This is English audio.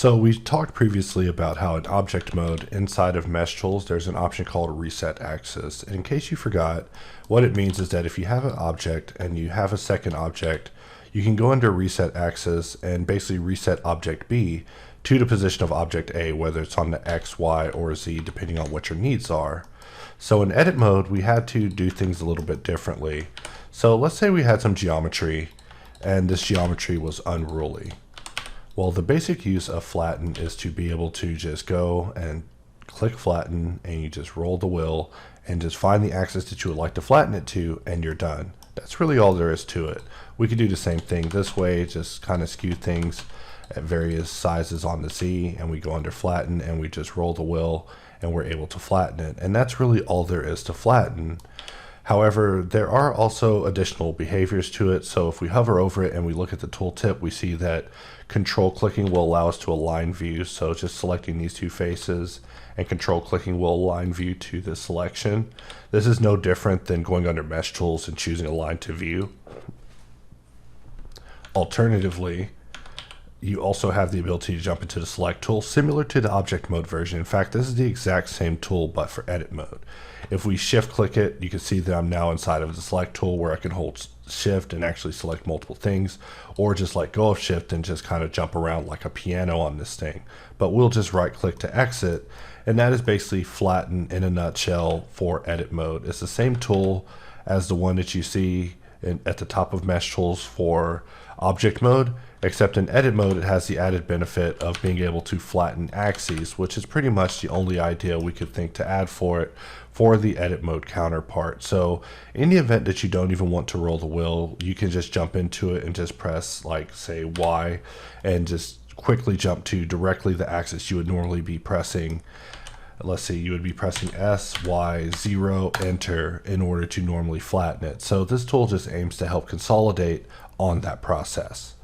So we talked previously about how in object mode inside of mesh tools there's an option called reset axis. And in case you forgot, what it means is that if you have an object and you have a second object, you can go under reset axis and basically reset object B to the position of object A, whether it's on the X, Y, or Z, depending on what your needs are. So in edit mode, we had to do things a little bit differently. So let's say we had some geometry and this geometry was unruly. Well, the basic use of flatten is to be able to just go and click flatten and you just roll the wheel and just find the axis that you would like to flatten it to and you're done. That's really all there is to it. We could do the same thing this way, just kind of skew things at various sizes on the Z, and we go under flatten and we just roll the wheel and we're able to flatten it. And that's really all there is to flatten. However, there are also additional behaviors to it. So if we hover over it and we look at the tooltip, we see that control clicking will allow us to align views. So just selecting these two faces and control clicking will align view to the selection. This is no different than going under mesh tools and choosing align to view. Alternatively, you also have the ability to jump into the select tool, similar to the object mode version. In fact, this is the exact same tool, but for edit mode. If we shift click it, you can see that I'm now inside of the select tool where I can hold shift and actually select multiple things, or just let go of shift and just kind of jump around like a piano on this thing. But we'll just right click to exit, and that is basically flatten in a nutshell for edit mode. It's the same tool as the one that you see at the top of mesh tools for object mode, except in edit mode it has the added benefit of being able to flatten axes, which is pretty much the only idea we could think to add for it for the edit mode counterpart. So in the event that you don't even want to roll the wheel, you can just jump into it and just press like say Y and just quickly jump to directly the axis you would normally be pressing. Let's see, you would be pressing S, Y, 0, enter in order to normally flatten it. So this tool just aims to help consolidate on that process.